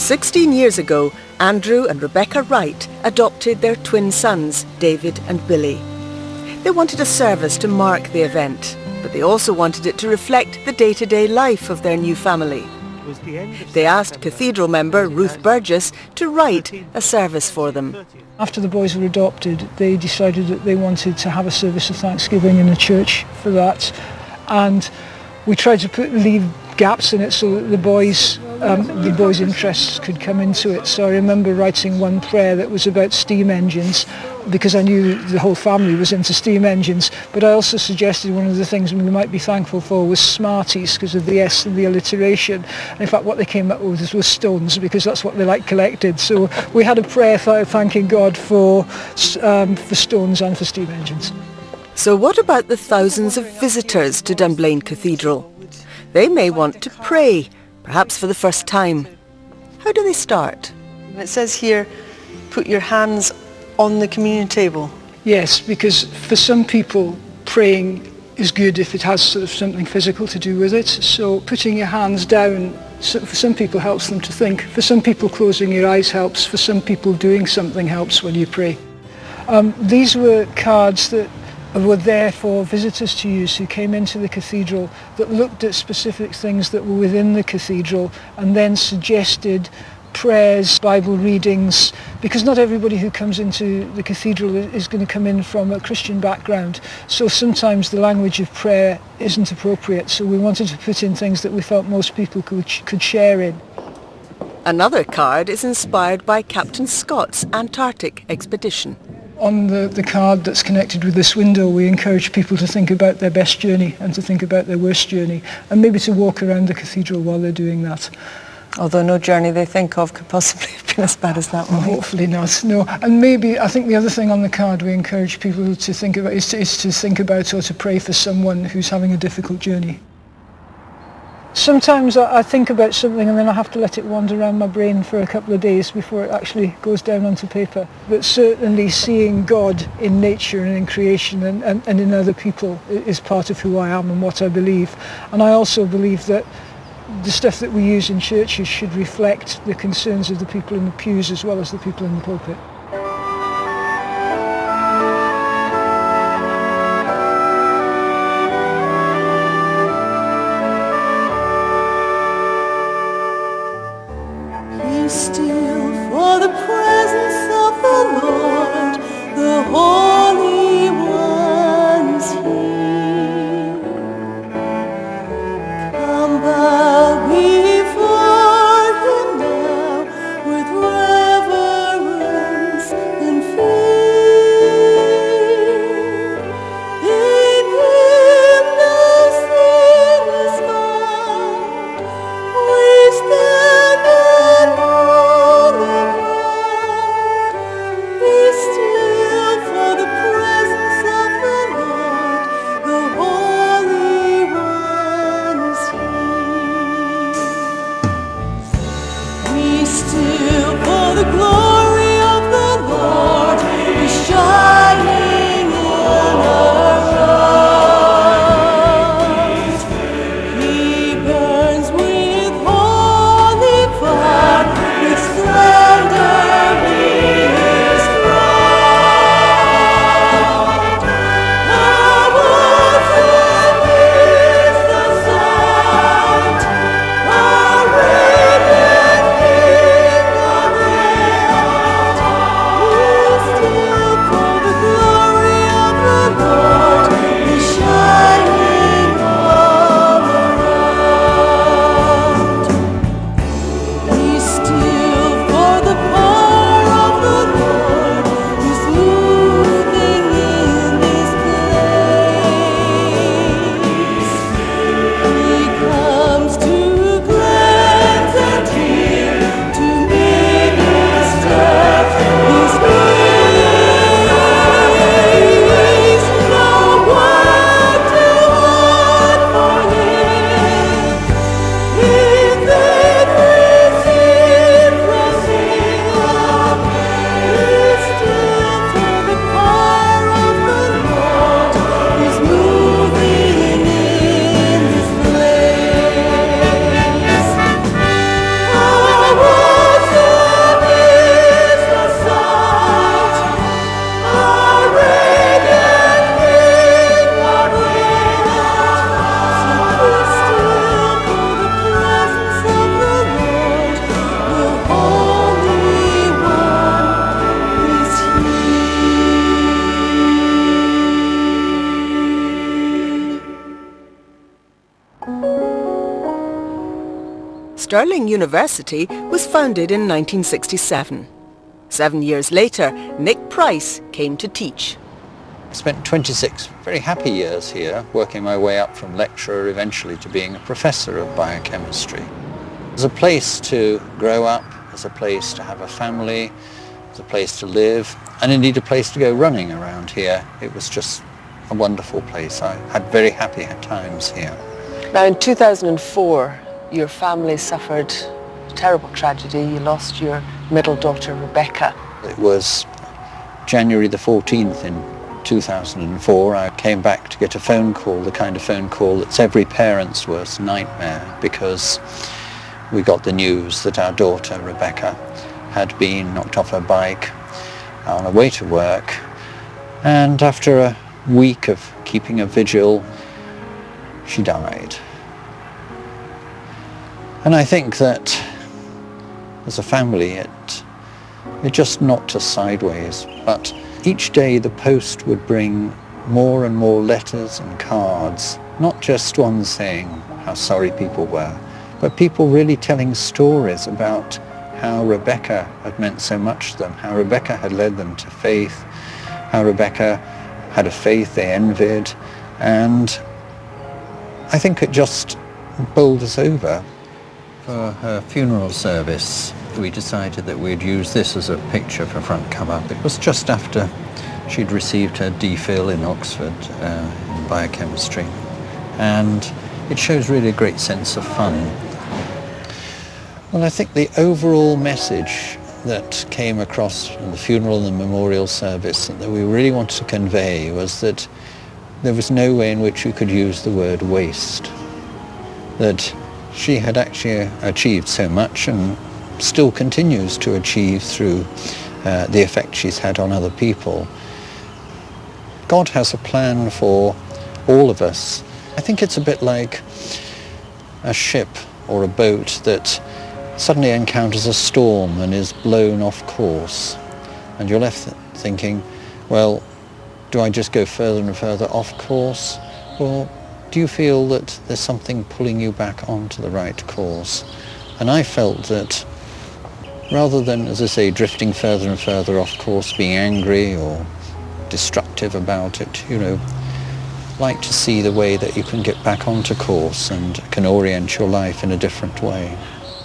16 years ago, Andrew and Rebecca Wright adopted their twin sons, David and Billy. They wanted a service to mark the event, but they also wanted it to reflect the day-to-day life of their new family. They asked Cathedral member Ruth Burgess to write a service for them. After the boys were adopted, they decided that they wanted to have a service of thanksgiving in the church for that, and we tried to leave gaps in it so that the boys' interests could come into it. So I remember writing one prayer that was about steam engines, because I knew the whole family was into steam engines, but I also suggested one of the things we might be thankful for was Smarties, because of the S and the alliteration. And in fact, what they came up with was stones, because that's what they like collected. So we had a prayer thanking God for stones and for steam engines. So what about the thousands of visitors to Dunblane Cathedral? They may want to pray, perhaps for the first time. How do they start? It says here, put your hands on the communion table. Yes, because for some people praying is good if it has sort of something physical to do with it. So putting your hands down, for some people helps them to think. For some people closing your eyes helps. For some people doing something helps when you pray. These were cards that were there for visitors to use who came into the cathedral, that looked at specific things that were within the cathedral and then suggested prayers, Bible readings, because not everybody who comes into the cathedral is going to come in from a Christian background. So sometimes the language of prayer isn't appropriate. So we wanted to put in things that we felt most people could share in. Another card is inspired by Captain Scott's Antarctic expedition. On the card that's connected with this window, we encourage people to think about their best journey and to think about their worst journey, and maybe to walk around the cathedral while they're doing that. Although no journey they think of could possibly have been as bad as that one. Hopefully not, no. And maybe, I think the other thing on the card we encourage people to think about is to think about or to pray for someone who's having a difficult journey. Sometimes I think about something and then I have to let it wander around my brain for a couple of days before it actually goes down onto paper. But certainly seeing God in nature and in creation and in other people is part of who I am and what I believe. And I also believe that the stuff that we use in churches should reflect the concerns of the people in the pews as well as the people in the pulpit. Be still for the presence of the Lord, the Holy One's here. Come bow before Him now with reverence. Stirling University was founded in 1967. 7 years later, Nick Price came to teach. I spent 26 very happy years here, working my way up from lecturer eventually to being a professor of biochemistry. As a place to grow up, as a place to have a family, as a place to live, and indeed a place to go running around here. It was just a wonderful place. I had very happy times here. Now in 2004, your family suffered a terrible tragedy. You lost your middle daughter, Rebecca. It was January the 14th in 2004. I came back to get a phone call, the kind of phone call that's every parent's worst nightmare, because we got the news that our daughter, Rebecca, had been knocked off her bike on her way to work, and after a week of keeping a vigil, she died. And I think that as a family it just knocked us sideways, but each day the post would bring more and more letters and cards, not just ones saying how sorry people were, but people really telling stories about how Rebecca had meant so much to them, how Rebecca had led them to faith, how Rebecca had a faith they envied, and I think it just bowled us over. For her funeral service, we decided that we'd use this as a picture for front cover. It was just after she'd received her DPhil in Oxford in biochemistry, and it shows really a great sense of fun. Well, I think the overall message that came across in the funeral and the memorial service that we really wanted to convey was that there was no way in which we could use the word waste. That she had actually achieved so much and still continues to achieve through the effect she's had on other people. God has a plan for all of us. I think it's a bit like a ship or a boat that suddenly encounters a storm and is blown off course, and you're left thinking, well, do I just go further and further off course, or do you feel that there's something pulling you back onto the right course? And I felt that rather than, as I say, drifting further and further off course, being angry or destructive about it, like to see the way that you can get back onto course and can orient your life in a different way.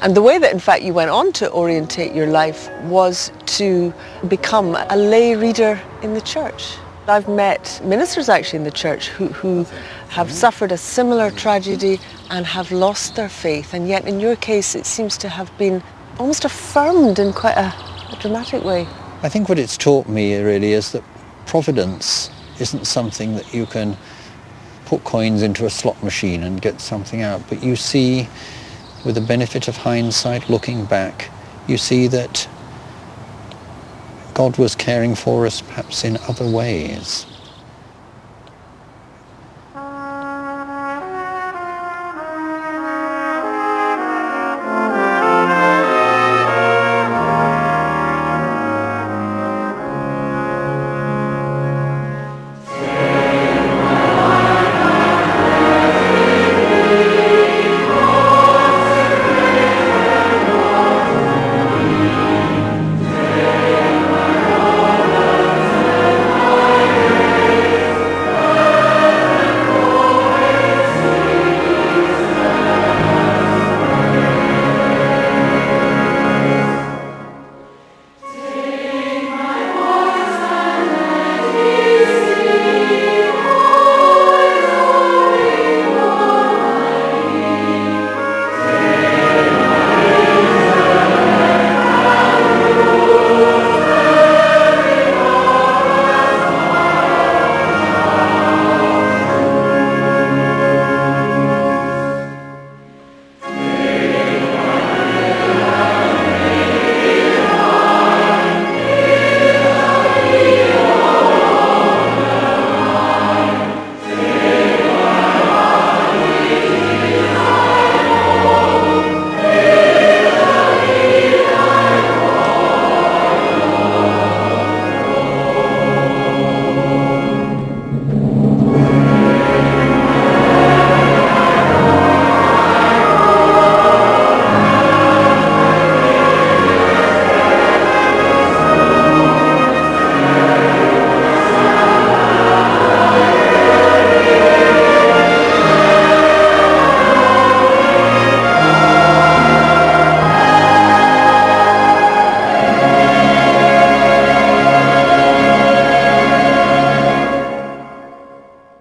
And the way that in fact you went on to orientate your life was to become a lay reader in the church. I've met ministers actually in the church who have suffered a similar tragedy and have lost their faith, and yet in your case it seems to have been almost affirmed in quite a dramatic way. I think what it's taught me really is that providence isn't something that you can put coins into a slot machine and get something out, but you see, with the benefit of hindsight, looking back, you see that God was caring for us perhaps in other ways.